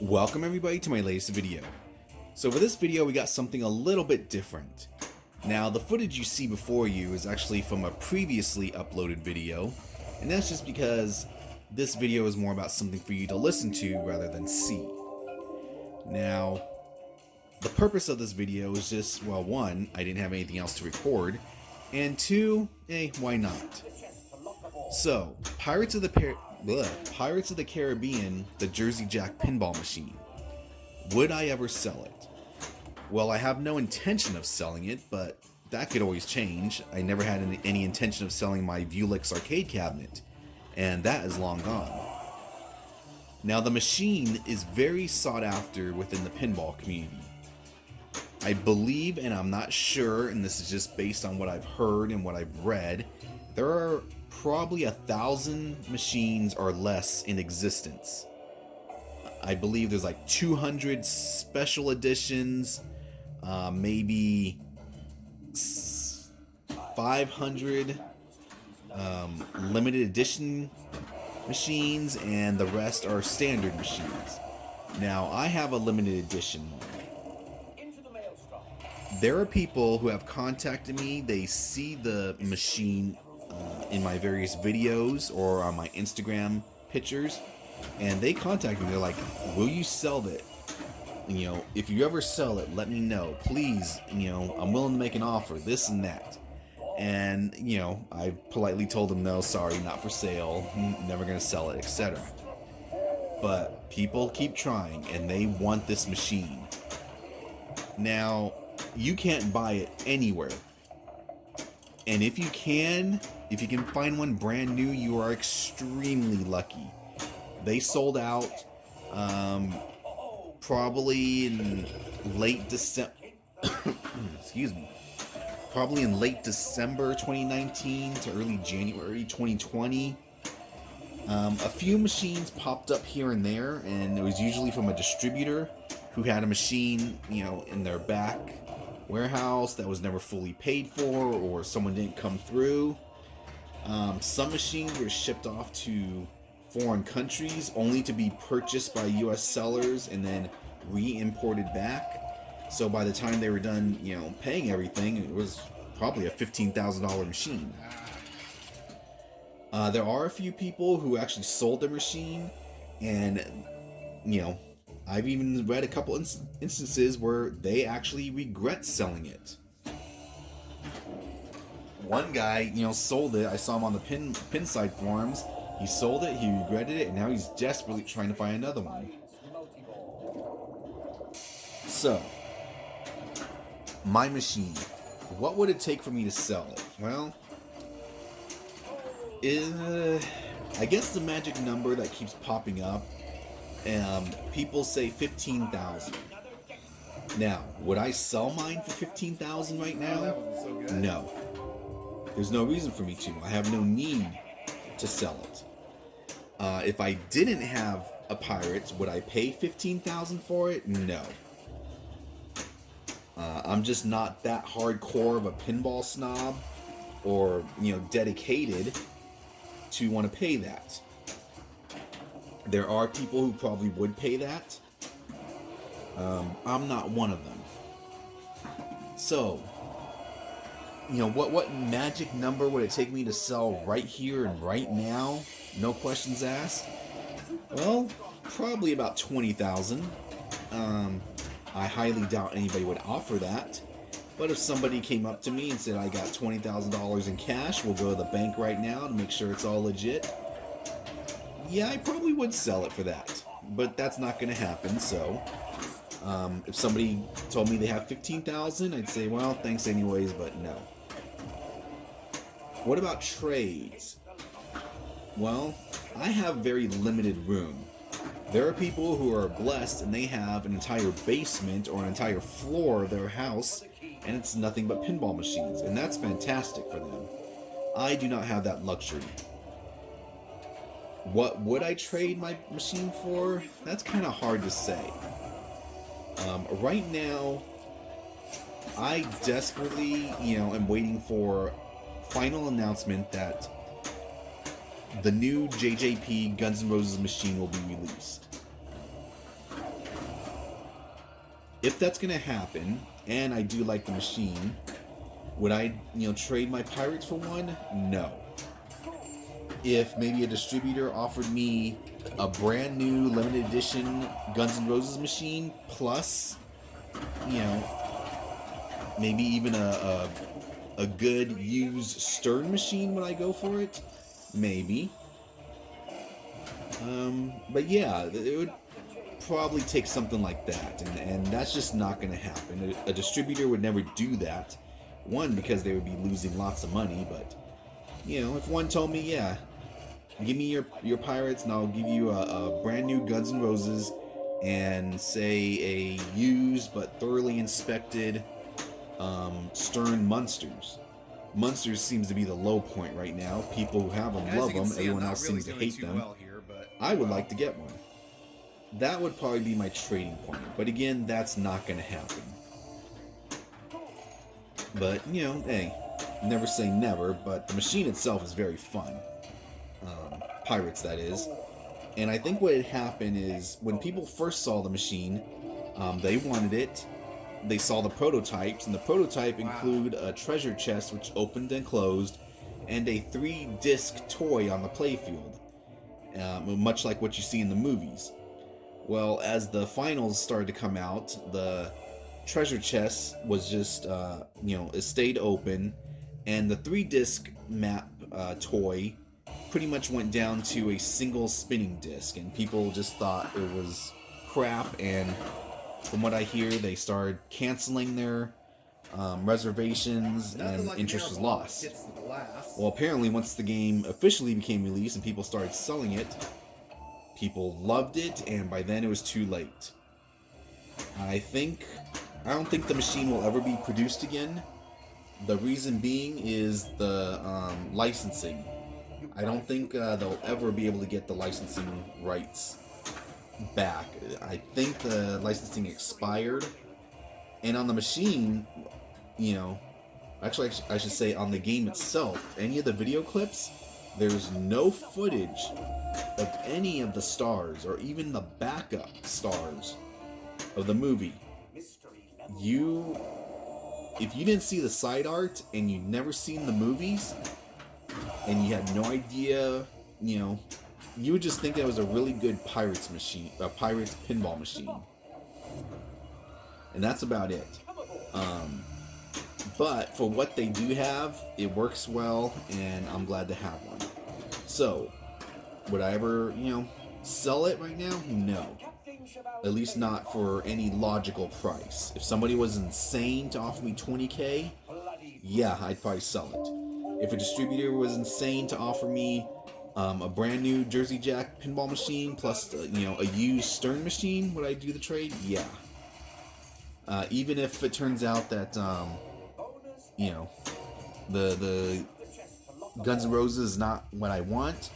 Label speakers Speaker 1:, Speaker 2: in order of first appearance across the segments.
Speaker 1: Welcome everybody to my latest video. So for this video we got something a little bit different. Now the footage you see before you is actually from a previously uploaded video, and that's just because this video is more about something for you to listen to rather than see. Now the purpose of this video is just, well, one, I didn't have anything else to record, and two, why not? So, Pirates of the Caribbean, the Jersey Jack pinball machine. Would I ever sell it? Well, I have no intention of selling it, but that could always change. I never had any intention of selling my Vuelix arcade cabinet, and that is long gone. Now, the machine is very sought after within the pinball community. I believe, and I'm not sure, and this is just based on what I've heard and what I've read, there are probably 1,000 machines or less in existence. I believe there's like 200 special editions, maybe 500 limited edition machines, and the rest are standard machines. Now, I have a limited edition one. There are people who have contacted me. They see the machine in my various videos or on my Instagram pictures, and they contact me. They're like, will you sell it? You know, if you ever sell it, let me know, please. You know, I'm willing to make an offer, this and that. And you know, I politely told them, no, sorry, not for sale, never gonna sell it, etc. But people keep trying, and they want this machine. Now, you can't buy it anywhere, and if you can find one brand new, you are extremely lucky. They sold out probably in late December excuse me, probably in late December 2019 to early January 2020. A few machines popped up here and there, and it was usually from a distributor who had a machine, you know, in their back warehouse that was never fully paid for, or someone didn't come through. Some machines were shipped off to foreign countries only to be purchased by US sellers and then re-imported back. So by the time they were done, you know, paying everything, it was probably a $15,000 machine. There are a few people who actually sold their machine, and you know, I've even read a couple instances where they actually regret selling it. One guy, you know, sold it. I saw him on the Pinside forums. He sold it, he regretted it, and now he's desperately trying to find another one. So, my machine. What would it take for me to sell it? Well, I guess the magic number that keeps popping up, people say 15,000. Now, would I sell mine for 15,000 right now? No. There's no reason for me to. I have no need to sell it. If I didn't have a Pirates, would I pay 15,000 for it? No. I'm just not that hardcore of a pinball snob, or, you know, dedicated to want to pay that. There are people who probably would pay that. I'm not one of them. So, you know, what magic number would it take me to sell right here and right now? No questions asked. Well, probably about 20,000. I highly doubt anybody would offer that. But if somebody came up to me and said, I got $20,000 in cash, we'll go to the bank right now to make sure it's all legit, yeah, I probably would sell it for that. But that's not going to happen, so if somebody told me they have 15,000, I'd say, well, thanks anyways, but no. What about trades? Well, I have very limited room. There are people who are blessed and they have an entire basement or an entire floor of their house, and it's nothing but pinball machines, and that's fantastic for them. I do not have that luxury. What would I trade my machine for? That's kind of hard to say. Right now, I desperately, you know, am waiting for final announcement that the new JJP Guns N' Roses machine will be released. if that's gonna happen, and I do like the machine, would I, trade my Pirates for one? No. If maybe a distributor offered me a brand new limited edition Guns N' Roses machine plus, maybe even a good used Stern machine, would I go for it? Maybe. But yeah, it would probably take something like that, and that's just not going to happen. A distributor would never do that. One, because they would be losing lots of money, but if one told me, yeah, give me your Pirates and I'll give you a brand new Guns N' Roses and say a used but thoroughly inspected Stern Munsters. Munsters seems to be the low point right now. People who have them love them. Everyone else seems to hate them. I would like to get one. That would probably be my trading point. But again, that's not going to happen. But, hey, never say never. But the machine itself is very fun. Pirates, that is. And I think what had happened is when people first saw the machine, they wanted it. They saw the prototypes, and the prototype include a treasure chest which opened and closed, and a 3-disc toy on the playfield, much like what you see in the movies. Well, as the finals started to come out, the treasure chest was just, it stayed open, and the 3-disc map toy pretty much went down to a single spinning disc, and people just thought it was crap, and from what I hear, they started canceling their reservations, and interest was lost. Well, apparently, once the game officially became released and people started selling it, people loved it, and by then it was too late. I don't think the machine will ever be produced again. The reason being is the licensing. I don't think they'll ever be able to get the licensing rights back. I think the licensing expired, and on the machine, actually I should say on the game itself, any of the video clips, there's no footage of any of the stars or even the backup stars of the movie. If you didn't see the side art and you've never seen the movies and you had no idea, you would just think that it was a really good Pirates pinball machine. And that's about it. But for what they do have, it works well, and I'm glad to have one. So, would I ever, sell it right now? No. At least not for any logical price. If somebody was insane to offer me $20K, yeah, I'd probably sell it. If a distributor was insane to offer me a brand new Jersey Jack pinball machine plus, a used Stern machine, would I do the trade? Yeah. Even if it turns out that, the Guns N' Roses is not what I want,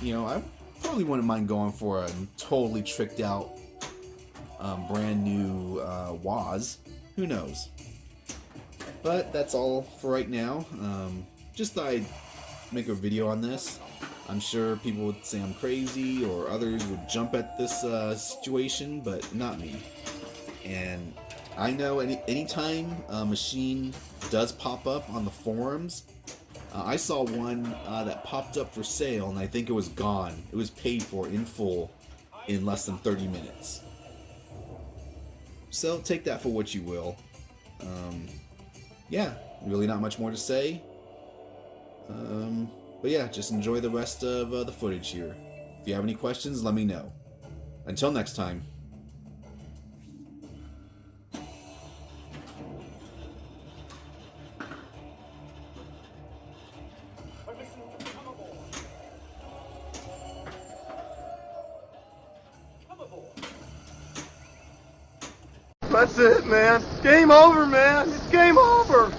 Speaker 1: I probably wouldn't mind going for a totally tricked out, brand new Waz. Who knows? But that's all for right now. Just thought I'd make a video on this. I'm sure people would say I'm crazy, or others would jump at this situation, but not me. And I know anytime a machine does pop up on the forums, I saw one that popped up for sale, and I think it was gone. It was paid for in full in less than 30 minutes. So take that for what you will. Yeah, really not much more to say. But yeah, just enjoy the rest of the footage here. If you have any questions, let me know. Until next time.
Speaker 2: That's it, man. Game over, man. It's game over.